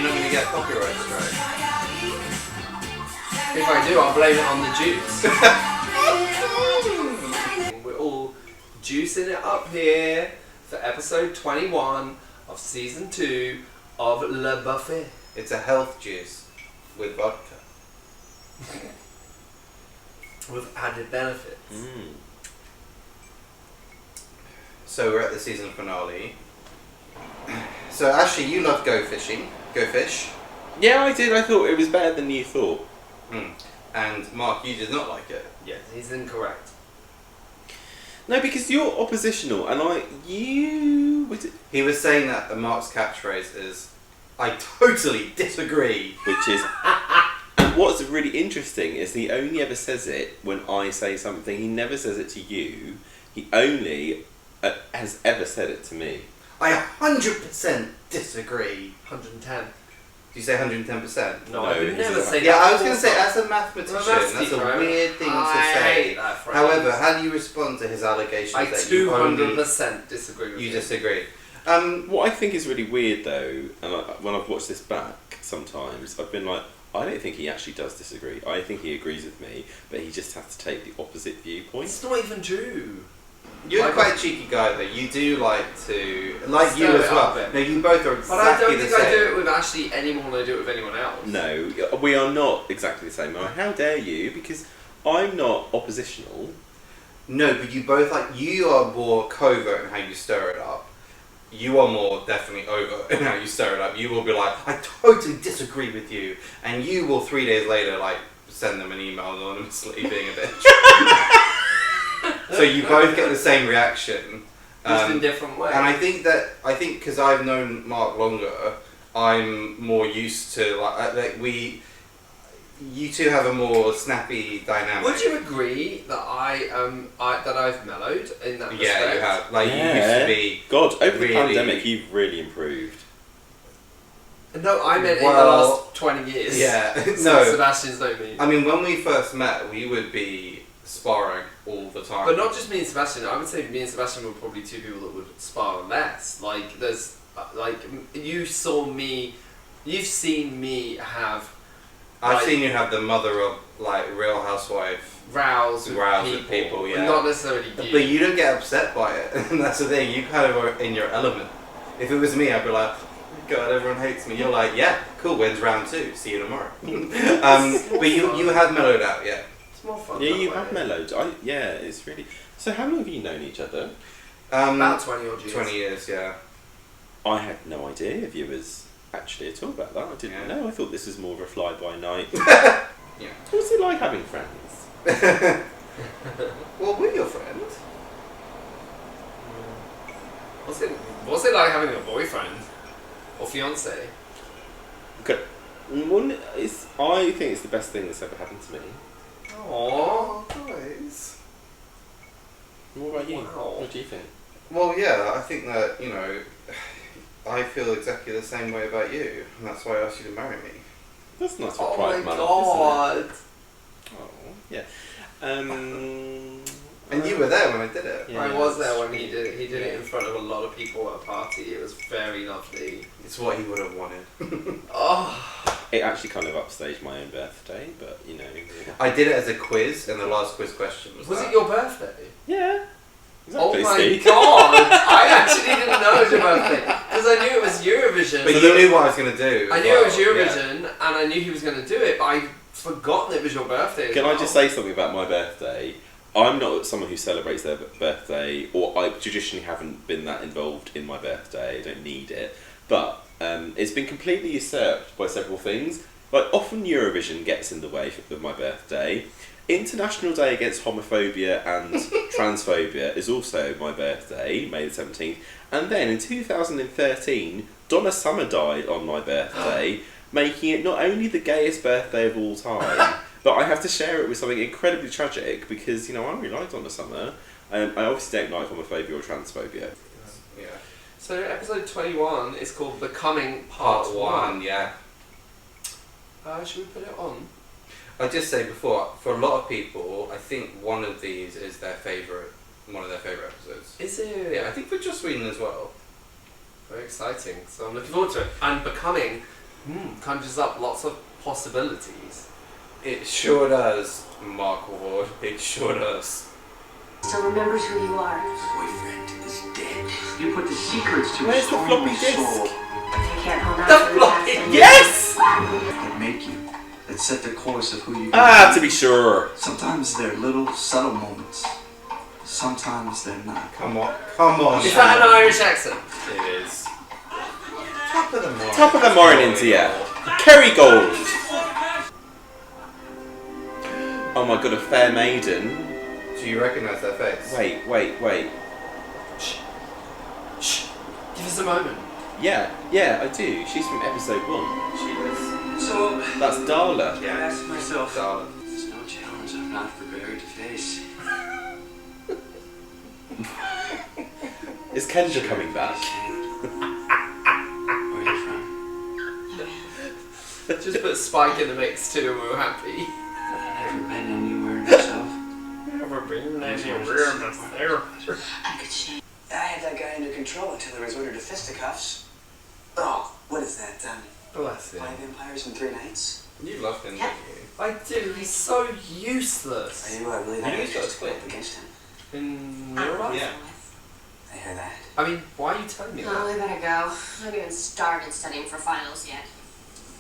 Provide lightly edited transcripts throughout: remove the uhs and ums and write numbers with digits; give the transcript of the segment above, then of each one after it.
you're not going to get a copyright strike. If I do, I'll blame it on the juice. We're all juicing it up here for episode 21 of season 2 of Le Buffy. It's a health juice with vodka. With added benefits. So we're at the season finale. So Ashley, you love Go Fishing. Go Fish. Yeah, I did. I thought it was better than you thought. And Mark, you did not like it. Yes, he's incorrect. No, because you're oppositional, and you... He was saying that Mark's catchphrase is, I totally disagree. Which is... And what's really interesting is he only ever says it when I say something. He never says it to you. He only has ever said it to me. I 100% disagree. 110. Did you say 110%? No, I would never say that. Yeah, I was going to say, as a mathematician, that's a right? weird thing to I say. hate that phrase. However, how do you respond to his allegations I that 200% disagree with you you. disagree? What I think is really weird, though, and when I've watched this back sometimes, I've been like, I don't think he actually does disagree. I think he agrees with me, but he just has to take the opposite viewpoint. It's not even true. You're quite a cheeky guy, though. You do like to... Like you as well. No, you both are exactly the same. But I don't think I do it with Ashley any more than I do it with anyone else. No, we are not exactly the same. How dare you? Because I'm not oppositional. No, but you both you are more covert in how you stir it up. You are more definitely overt in how you stir it up. You will be like, I totally disagree with you. And you will 3 days later, send them an email anonymously being a bitch. So you both get the same reaction. Just in different ways. And I think because I've known Mark longer, I'm more used to, you two have a more snappy dynamic. Would you agree that I've mellowed in that respect? Yeah, you have. You used to be... God, over the pandemic, you've really improved. No, I meant in the last 20 years. Yeah, no. Sebastian's known me. I mean, when we first met, we would be sparring all the time. But not just me and Sebastian. I would say me and Sebastian were probably two people that would spar less. You saw me... You've seen me have... I've seen you have the mother of Real Housewife rows with people, yeah. Not necessarily you. But you don't get upset by it, and that's the thing. You kind of are in your element. If it was me, I'd be like, God, everyone hates me. You're like, yeah, cool. When's round 2? See you tomorrow. But you have mellowed out, yeah. It's more fun. Yeah, you have mellowed. It's really. So how long have you known each other? About 20 odd years. 20 years, yeah. I had no idea if you was actually at all about that. I didn't know. I thought this was more of a fly-by-night. Yeah. What's it like having friends? Well, we're your friends. What's it like having a boyfriend or fiance? Okay. I think it's the best thing that's ever happened to me. Aww, guys. What about you? Wow. What do you think? Well, yeah, I think that, I feel exactly the same way about you, and that's why I asked you to marry me. That's not Oh pride my month, god! isn't it? Oh, yeah. And you were there when I did it. Yeah, I was there when he did it. He did it in front of a lot of people at a party. It was very lovely. It's what he would have wanted. Oh! It actually kind of upstaged my own birthday, but I did it as a quiz, and the last quiz question was it your birthday? Yeah. Exactly, oh my Steve. god! I actually didn't know it was your birthday because I knew it was Eurovision. But you knew what I was going to do. I knew it was Eurovision, and I knew he was going to do it, but I'd forgotten it was your birthday. Can I just say something about my birthday? I'm not someone who celebrates their birthday, or I traditionally haven't been that involved in my birthday. I don't need it, but it's been completely usurped by several things. Often Eurovision gets in the way of my birthday. International Day Against Homophobia and Transphobia is also my birthday, May the 17th. And then in 2013, Donna Summer died on my birthday, making it not only the gayest birthday of all time, but I have to share it with something incredibly tragic because, I really like Donna Summer. I obviously don't like homophobia or transphobia. Yeah. So episode 21 is called Becoming Part 1. Yeah. Should we put it on? I'll just say before, for a lot of people, I think one of these is one of their favourite episodes. Is it? Yeah, I think for Joss Whedon as well. Very exciting. So I'm looking forward to it. And Becoming conjures up lots of possibilities. It sure does, Mark Ward. It sure does. Still remembers who you are. Boyfriend is dead. You put the secrets to Where's his the floppy hungry disk? soul You can't hold on The to the floppy past. Yes! that make you, that set the course of who you Ah, to be sure. Sometimes they're little subtle moments. Sometimes they're not. Come on, come on. Is that an Irish accent? It is. Top of the morning. Top of the morning to you. Kerry Gold. Oh my god, a fair maiden. Do you recognise that face? Wait. Shh. Give us a moment. Yeah, I do. She's from episode 1. She is. So, That's Darla. I ask myself, Darling. there's no challenge I'm not prepared to face. Is Kendra coming back? Where are you from? Just put Spike in the mix too and we were happy. I've never been anywhere myself. Never been I could share. I had that guy under control until he resorted to fisticuffs. Oh, what is that, Bless him. 5 vampires in 3 nights? You love him, don't you? I do, he's so useless. I knew I really You had knew a he chance was to go up against him. In real life? Yeah. I hear that. I mean, why are you telling me Oh, that? we better go. I haven't even started studying for finals yet.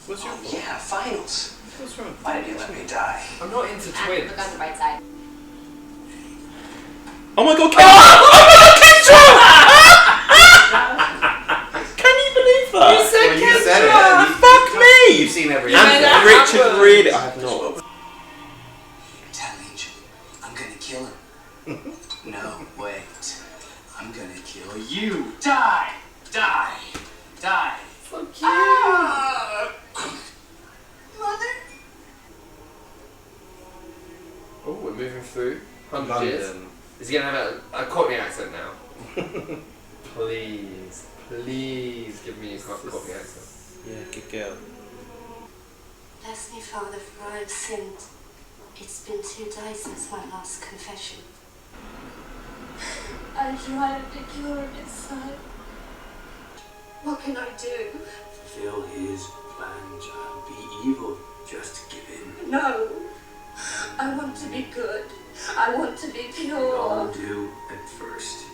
What's your Oh, yeah, finals. What's wrong? Why did you let me die? I'm not into And twins. look on the bright side. Oh my god, Kendra! Oh my god, Kendra! Can you believe You that? said When you said Kendra! it, Fuck me! You've seen every Yeah, episode. that Richard happened. really... I have not. Tell Angel, I'm gonna kill him. No, wait. I'm gonna kill you. Die! Die! Die! So cute. Mother? Oh, we're moving through. 100 years. London. Is he gonna have a Cockney accent now? Please give me a Cockney accent. Yeah, good girl. Bless me, Father, for I have sinned. It's been 2 days since my last confession. I tried to cure his son. What can I do? Fulfill his plan, child. Be evil. Just give in. No. I want to be good. I want to be We all pure. do at first.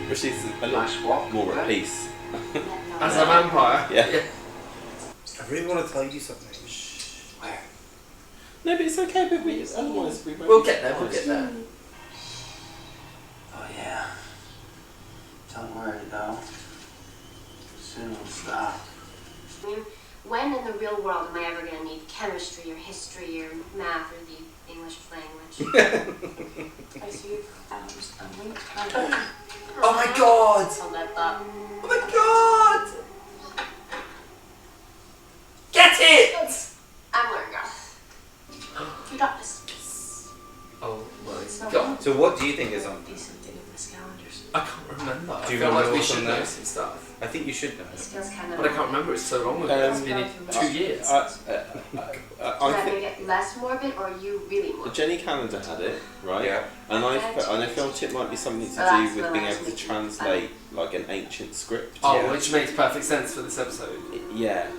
But she's a Nice lot walk. more at peace. As a vampire? Yeah. I really want to tell you something. Where? No, but it's okay, but otherwise we won't. We'll get there, we'll get there. Oh, yeah. Don't worry, though. Soon it'll stop. When in the real world am I ever going to need chemistry or history or math or the English language? I see hours a week. Oh my god! Hold that thought. Oh my god! Get it! I'm learning, girl. You got this. Oh my So god. So what do you think is on? do something with this calendars. I can't remember. I Do you feel like remember we what's should on know there? some stuff. I think you should know. This feels kind of. But I can't remember, it's so long ago. It's been 2 years. I Is that think gonna get less morbid or you really morbid? Jenny Calendar had it, right? Yeah. And I felt it might be something to That's do with the being last able to week. translate like an ancient script. Oh, Yeah. which makes perfect sense for this episode. Yeah.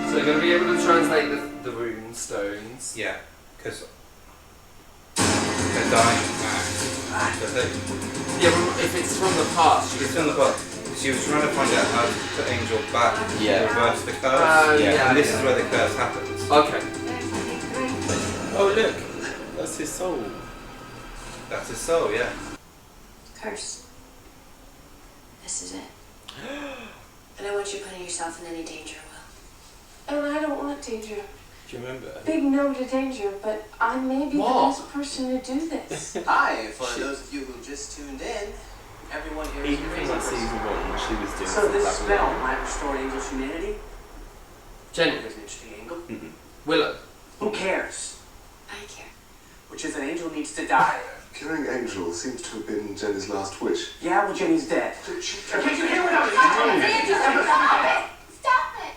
So they're going to be able to translate the rune stones. Yeah, because they're dying. That's the thing. Yeah, but if it's from the past, you It's can... in the book. She was trying to find out how to put Angel back Yeah. to reverse the curse. Yeah. And this is where the curse happens. Okay. Oh look, that's his soul. That's his soul, yeah. Curse. This is it. And I want you putting yourself in any danger, Will. And I don't want danger. Do you remember? Big no to danger, but I may be What? the best person to do this. Hi, for those of you who just tuned in, everyone here is Even from that season 1, she was doing So some this level spell one. might restore Angel's humanity. Jenny. There's an interesting angle. Willow. Who cares? I care. Which is an angel needs to die. Killing Angel seems to have been Jenny's last wish. Yeah, well, Jenny's dead. Can't you hear what I'm Stop it! Stop it!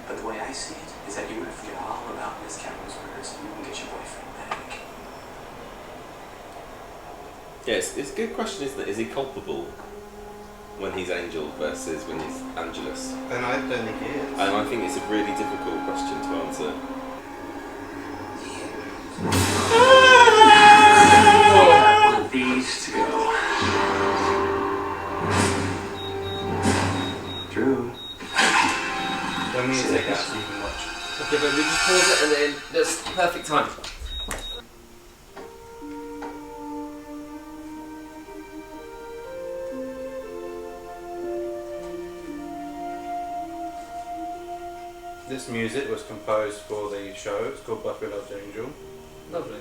But the way I see it is that you're going to forget all about Miss Cameron's murders and you can get your boyfriend back. it's a good question, isn't it? Is he culpable when he's Angel versus when he's Angelus? Then I don't think he is. And I think it's a really difficult question to answer. I want these to go. Drew. When we take out so you can watch. Okay, but we just pause it and then that's perfect time. This music was composed for the show. It's called Buffy Loves Angel. Lovely.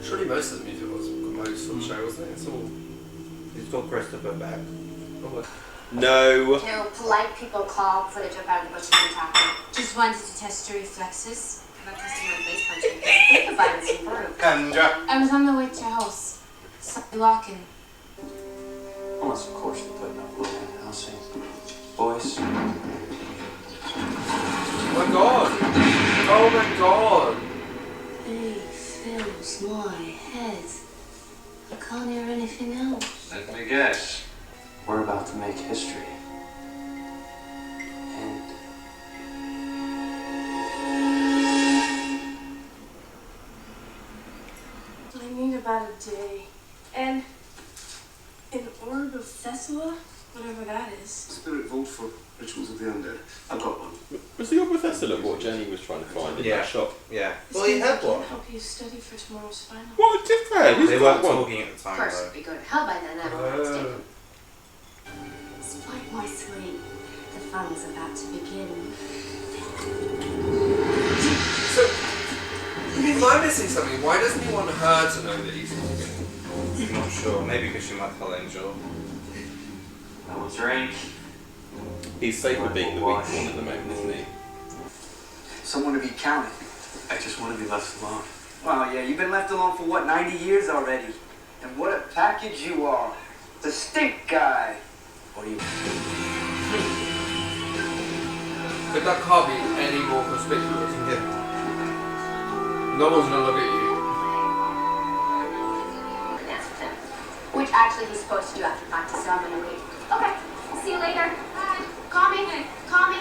Surely most of the music was composed for the show, wasn't it? It's all. It's called Christopher Beck. Oh, No. You know, polite people call before they jump out of the bush and attack. Just wanted to test your reflexes. I'm not testing my face punching because I think the violence improved. Kendra. I was on the way to your house. Saw you walking. Unless, of course, you're putting up with it. I'll see. Boys. oh my god! Oh my god! Hey, fills my head. I can't hear anything else. Let me guess. We're about to make history. And I need about a day. And an orb of Thessala, whatever that is. Spirit vault for rituals of the undead. I've got one. Was the Orb of Thessala what Jenny was trying to find in Yeah. that shop? Yeah. Well, he had one. Help you study for tomorrow's final. What did they? Who's They got weren't one? talking at the Of time course, though. if we go to hell by then, I don't know what's taken. Despite my sleep, the fun's about to begin. So, am I missing something? Why doesn't he want her to know that he's talking? I'm not sure. Maybe because she might tell Angel. I will drink. He's safer being the weak one at the moment, isn't he? Someone to be counted. I just want to be left alone. Wow, yeah, you've been left alone for what, 90 years already? And what a package you are. The stink guy. What do you... But that can't be any more conspicuous. Yeah. No one's gonna look at you. Dance with him. Which actually he's supposed to do after practice, so I'm gonna leave. Okay, see you later. Bye. Call me. Call me.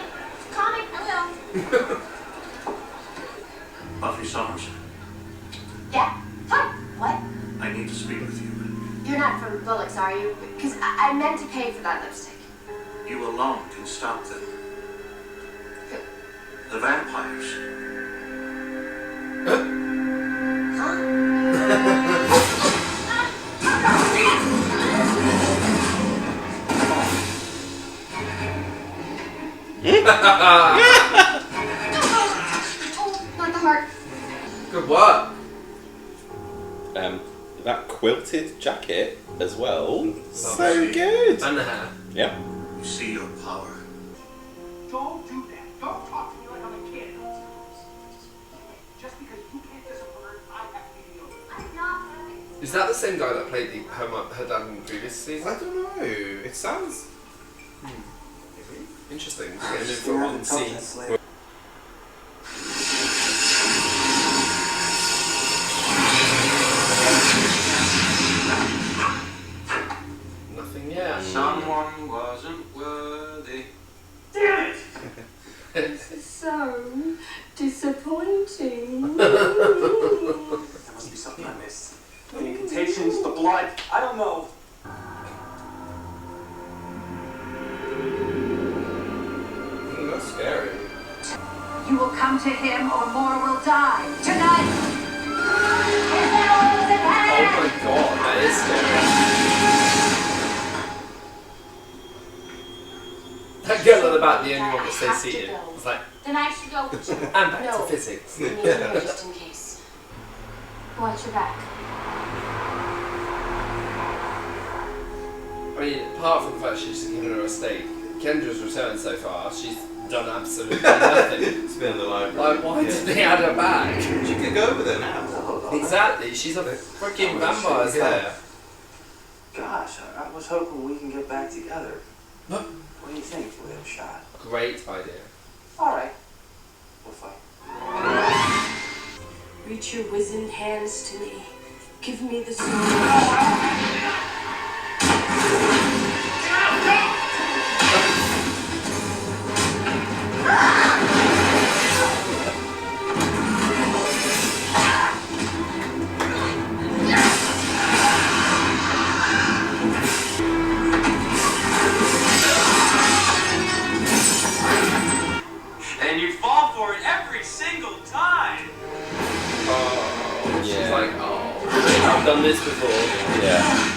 Call me. I will. Buffy Summers, Yeah. Hi. What? I need to speak with you. You're not from Bullock's, are you? Because I meant to pay for that lipstick. You alone can stop them. The vampires. Oh, not the heart. Good work. That quilted jacket as well. So Lovely. good. And the hair. Yeah. You see your power. Don't do that. Don't talk to me like I'm a kid. Just because you can't discipline, I have to be the other. I'm not. Is that the same guy that played her dad in the previous season? I don't know. It sounds. Interesting. Getting in for one scene. Nothing yet. Someone wasn't worthy. Damn it! This is so disappointing. There must be something I missed. The incantations, the blood, I don't know. That's scary. You will come to him or more will die. Tonight! Oh my god, that is scary. That girl at the back, the only one that stays seated, was like, Then I should go. and back No. to physics. I need to know just in case. Watch your back. I mean, apart from the fact she's given her a steak, Kendra's returned so far, she's done absolutely nothing. It's been in the library. Like, why did they add her back? She could go over there now. Exactly, she's a freaking vampire slayer. Gosh, I was hoping we can get back together. What? What do you think if we have a shot? Great idea. Alright. We'll fight. Reach your wizened hands to me. Give me the sword. And you fall for it every single time. Oh, she's Yeah. like, oh, I've done this before. Yeah.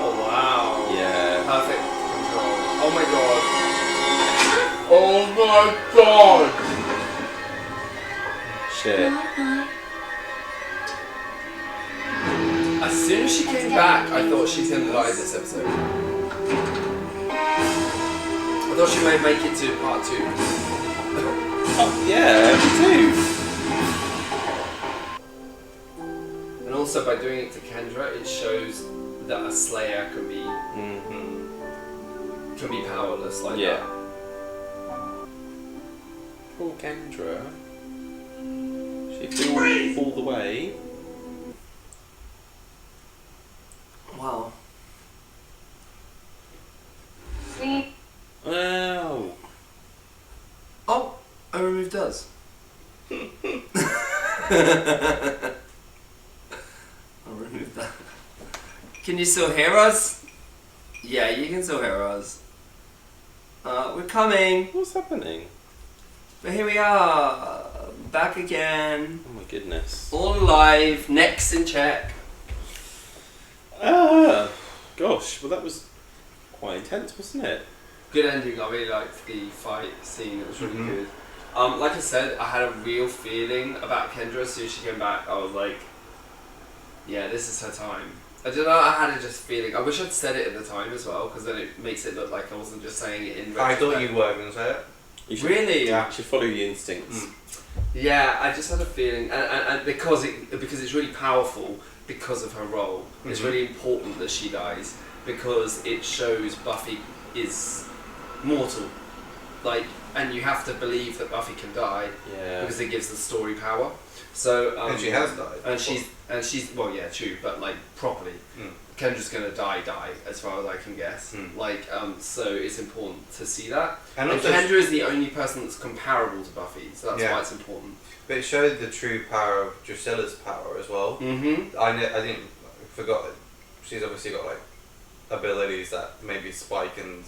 Oh wow. Yeah. Perfect control. Oh my god. Oh my god. Shit. As soon as she came back, I thought she's gonna die this episode. I thought she may make it to part 2. Oh, yeah, me too. And also by doing it to Kendra, it shows that a Slayer can be powerless like Yeah. that. Poor Kendra. She feels all the way. Wow. Sleep. Oh. Oh, I removed us. I'll remove that. Can you still hear us? Yeah, you can still hear us. We're coming. What's happening? But here we are. Back again. Oh my goodness. All alive. Necks in check. Gosh, well that was quite intense, wasn't it? Good ending. I really liked the fight scene. It was really good. Like I said, I had a real feeling about Kendra as soon as she came back. I was like, yeah, this is her time. I don't know, I had a just feeling. I wish I'd said it at the time as well, because then it makes it look like I wasn't just saying it in I retrospect. thought you were going to say it. You should, Really? Yeah. You should follow your instincts. Yeah, I just had a feeling, and because it's really powerful because of her role. It's really important that she dies because it shows Buffy is mortal, like, and you have to believe that Buffy can die because it gives the story power. So And she has died. and she's well, yeah, true, but like properly. Kendra's gonna die as far as I can guess. So it's important to see that. And also Kendra is the only person that's comparable to Buffy, so that's why it's important. But it showed the true power of Drusilla's power as well. I forgot that she's obviously got like abilities that maybe Spike and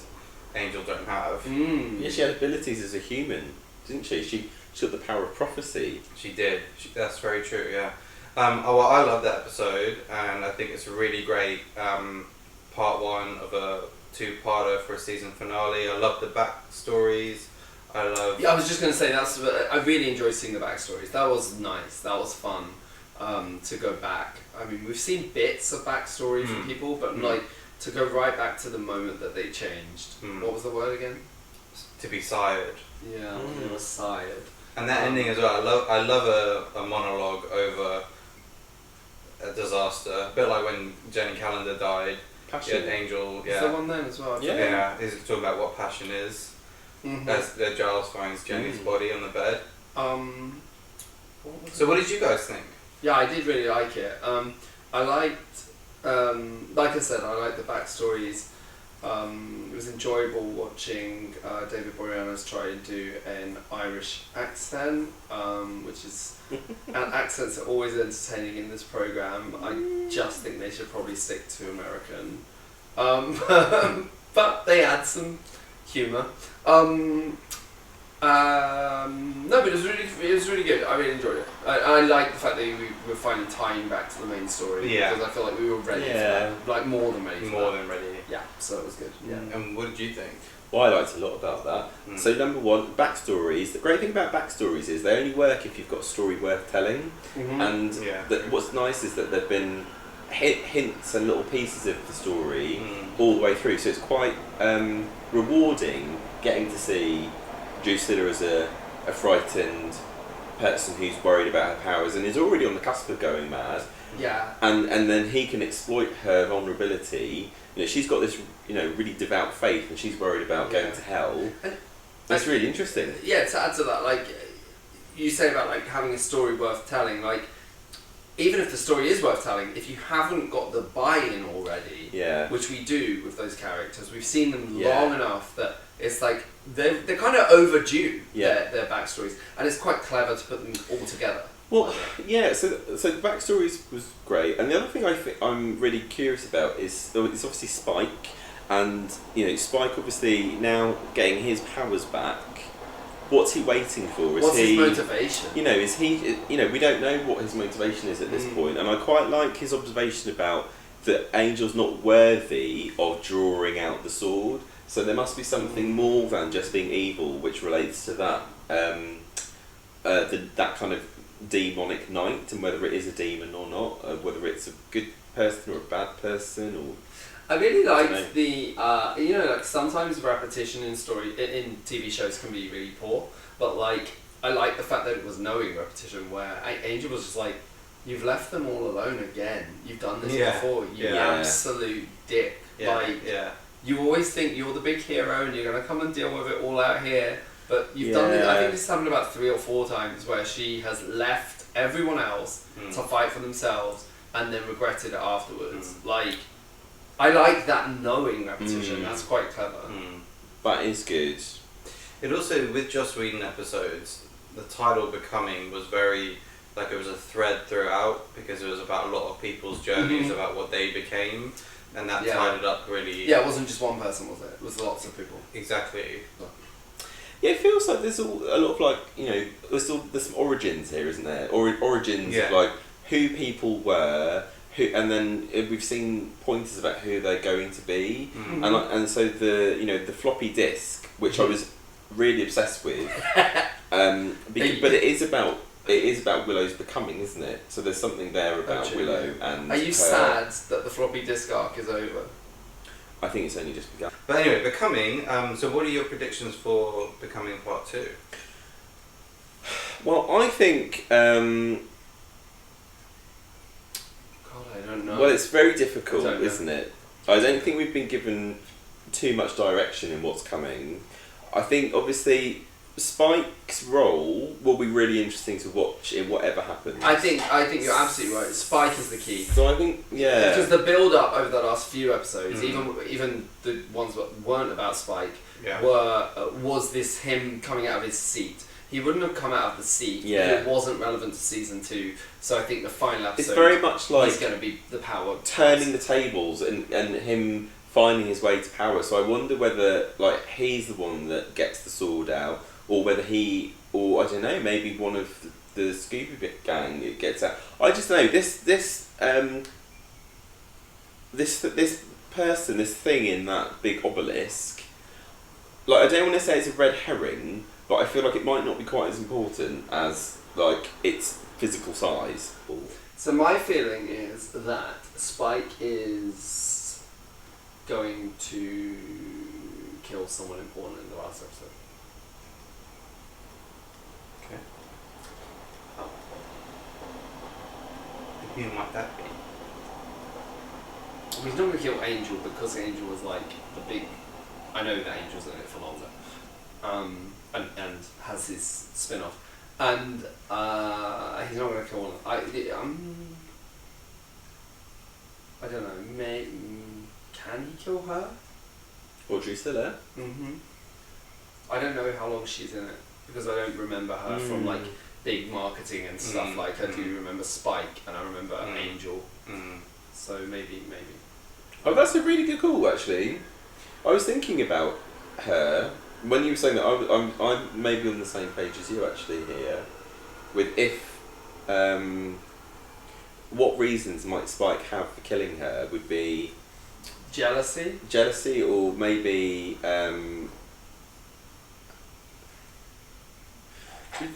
Angel don't have. Yeah, she had abilities as a human, didn't she? She got the power of prophecy. She did. That's very true. Yeah. Well, I love that episode, and I think it's a really great part one of a two-parter for a season finale. I love the backstories. I love. Yeah, I was just gonna say I really enjoyed seeing the backstories. That was nice. That was fun to go back. I mean, we've seen bits of backstory from people, but like to go right back to the moment that they changed. What was the word again? To be sired. Yeah, they were sired. And that ending as well. I love a monologue over a disaster. A bit like when Jenny Calendar died. Passion. Angel. Is there one then as well? Yeah. He's talking about what passion is. As Giles finds Jenny's body on the bed. What did you guys think? Yeah, I did really like it. I liked, like I said, I liked the backstories. It was enjoyable watching David Boreanaz try and do an Irish accent, which is, and accents are always entertaining in this program. I just think they should probably stick to American, but they add some humour. No, but it was really good. I really enjoyed it. I like the fact that we were finally tying back to the main story. Yeah. Because I feel like we were ready for that. Like more than ready. More than ready. Yeah. So it was good. Yeah. And what did you think? Well, I liked a lot about that. So number one, backstories. The great thing about backstories is they only work if you've got a story worth telling. And what's nice is that there've been hints and little pieces of the story all the way through. So it's quite rewarding getting to see Drusilla as a frightened person who's worried about her powers and is already on the cusp of going mad. Yeah. And then he can exploit her vulnerability. You know, she's got this, you know, really devout faith, and she's worried about going to hell. And that's really interesting. Yeah, to add to that, like you say about like having a story worth telling, like even if the story is worth telling, if you haven't got the buy-in already, which we do with those characters, we've seen them long enough that it's like they're kind of overdue their backstories, and it's quite clever to put them all together. Well, yeah. So the backstory was great, and the other thing I think I'm really curious about is it's obviously Spike, and you know Spike obviously now getting his powers back. What's he waiting for? What's his motivation? You know, is he? You know, we don't know what his motivation is at this point, and I quite like his observation about that Angel's not worthy of drawing out the sword. So there must be something more than just being evil, which relates to that that kind of demonic knight, and whether it is a demon or not, whether it's a good person or a bad person, or. I really liked the you know, like sometimes repetition in TV shows can be really poor, but like I like the fact that it was knowing repetition, where Angel was just like, you've left them all alone again. You've done this before. You absolute dick. You always think you're the big hero and you're gonna come and deal with it all out here, but you've done it. I think this happened about 3 or 4 times where she has left everyone else to fight for themselves and then regretted it afterwards. Like. I like that knowing repetition. That's quite clever. That is good. It also, with Joss Whedon episodes, the title Becoming was very, like it was a thread throughout, because it was about a lot of people's journeys about what they became, and that tied it up really. Yeah, it wasn't just one person, was it? It was lots of people. Exactly. Yeah, it feels like there's a lot of like, you know, there's some origins here, isn't there? Origins of like who people were. And then we've seen pointers about who they're going to be, and so the floppy disk, which I was really obsessed with, but it is about Willow's becoming, isn't it? So there's something there about Willow and. Are you sad that the floppy disk arc is over? I think it's only just begun. But anyway, Becoming. So what are your predictions for Becoming Part 2? Well, I think. I don't know. Well, it's very difficult, isn't it? I don't think we've been given too much direction in what's coming. I think, obviously, Spike's role will be really interesting to watch in whatever happens. I think you're absolutely right. Spike is the key. So I think, because the build-up over the last few episodes, even the ones that weren't about Spike, was this him coming out of his seat. He wouldn't have come out of the seat if it wasn't relevant to season 2. So I think the final episode, it's very much like he's going to be the power, turning the tables and him finding his way to power. So I wonder whether like he's the one that gets the sword out, or whether or I don't know, maybe one of the Scooby gang gets out. I just know this person, this thing in that big obelisk. Like, I don't want to say it's a red herring, but I feel like it might not be quite as important as like its physical size. So my feeling is that Spike is going to kill someone important in the last episode. Okay. Who might that be? He's not going to kill Angel, because Angel was like the big. I know that Angel's in it for longer. And has his spin-off, and he's not going to kill one. I don't know. Can he kill her? Audrey Stiller. I don't know how long she's in it, because I don't remember her from like big marketing and stuff. Like I do remember Spike, and I remember Angel. So maybe. Oh, that's a really good call, actually. I was thinking about her. When you were saying that, I'm maybe on the same page as you actually here, with what reasons might Spike have for killing her would be jealousy, or maybe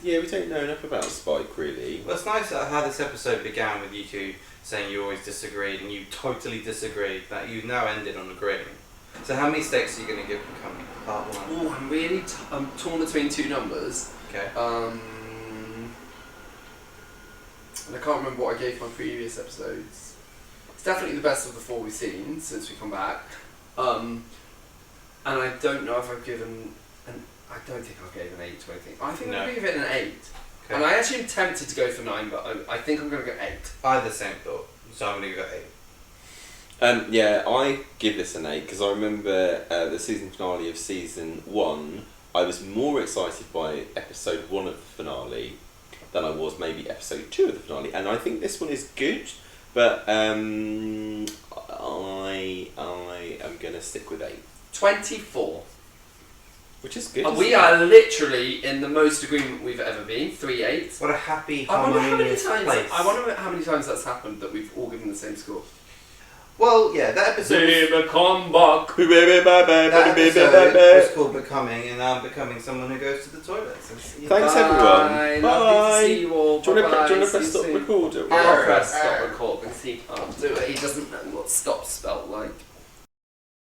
we don't know enough about Spike really. Well, it's nice how this episode began with you two saying you always disagreed, and you totally disagreed, that you've now ended on agreeing. So how many stakes are you going to give Becoming Part 1? Oh, I'm really I'm torn between 2 numbers. Okay. and I can't remember what I gave my previous episodes. It's definitely the best of the 4 we've seen since we come back. And I don't know if I've given I don't think I gave an 8 to anything. I think I'm going to give it an 8. Okay. And I actually am tempted to go for 9, but I think I'm going to go 8. I had the same thought, so I'm going to go 8. Yeah, I give this an 8 because I remember the season finale of season 1. I was more excited by episode 1 of the finale than I was maybe episode 2 of the finale, and I think this one is good, but I am going to stick with 8. 24. Which is good. And we are literally in the most agreement we've ever been. 3-8. What a happy, I wonder harmonious place. I wonder how many times that's happened that we've all given the same score. Well, yeah, that episode come back. That episode was called Becoming, and I'm becoming someone who goes to the toilets. Thanks everyone. Bye. Lovely to see you all. Do you want Bye-bye. to See press you stop soon. record? I'll press stop record because he can't do it. He doesn't know what stop spelled like.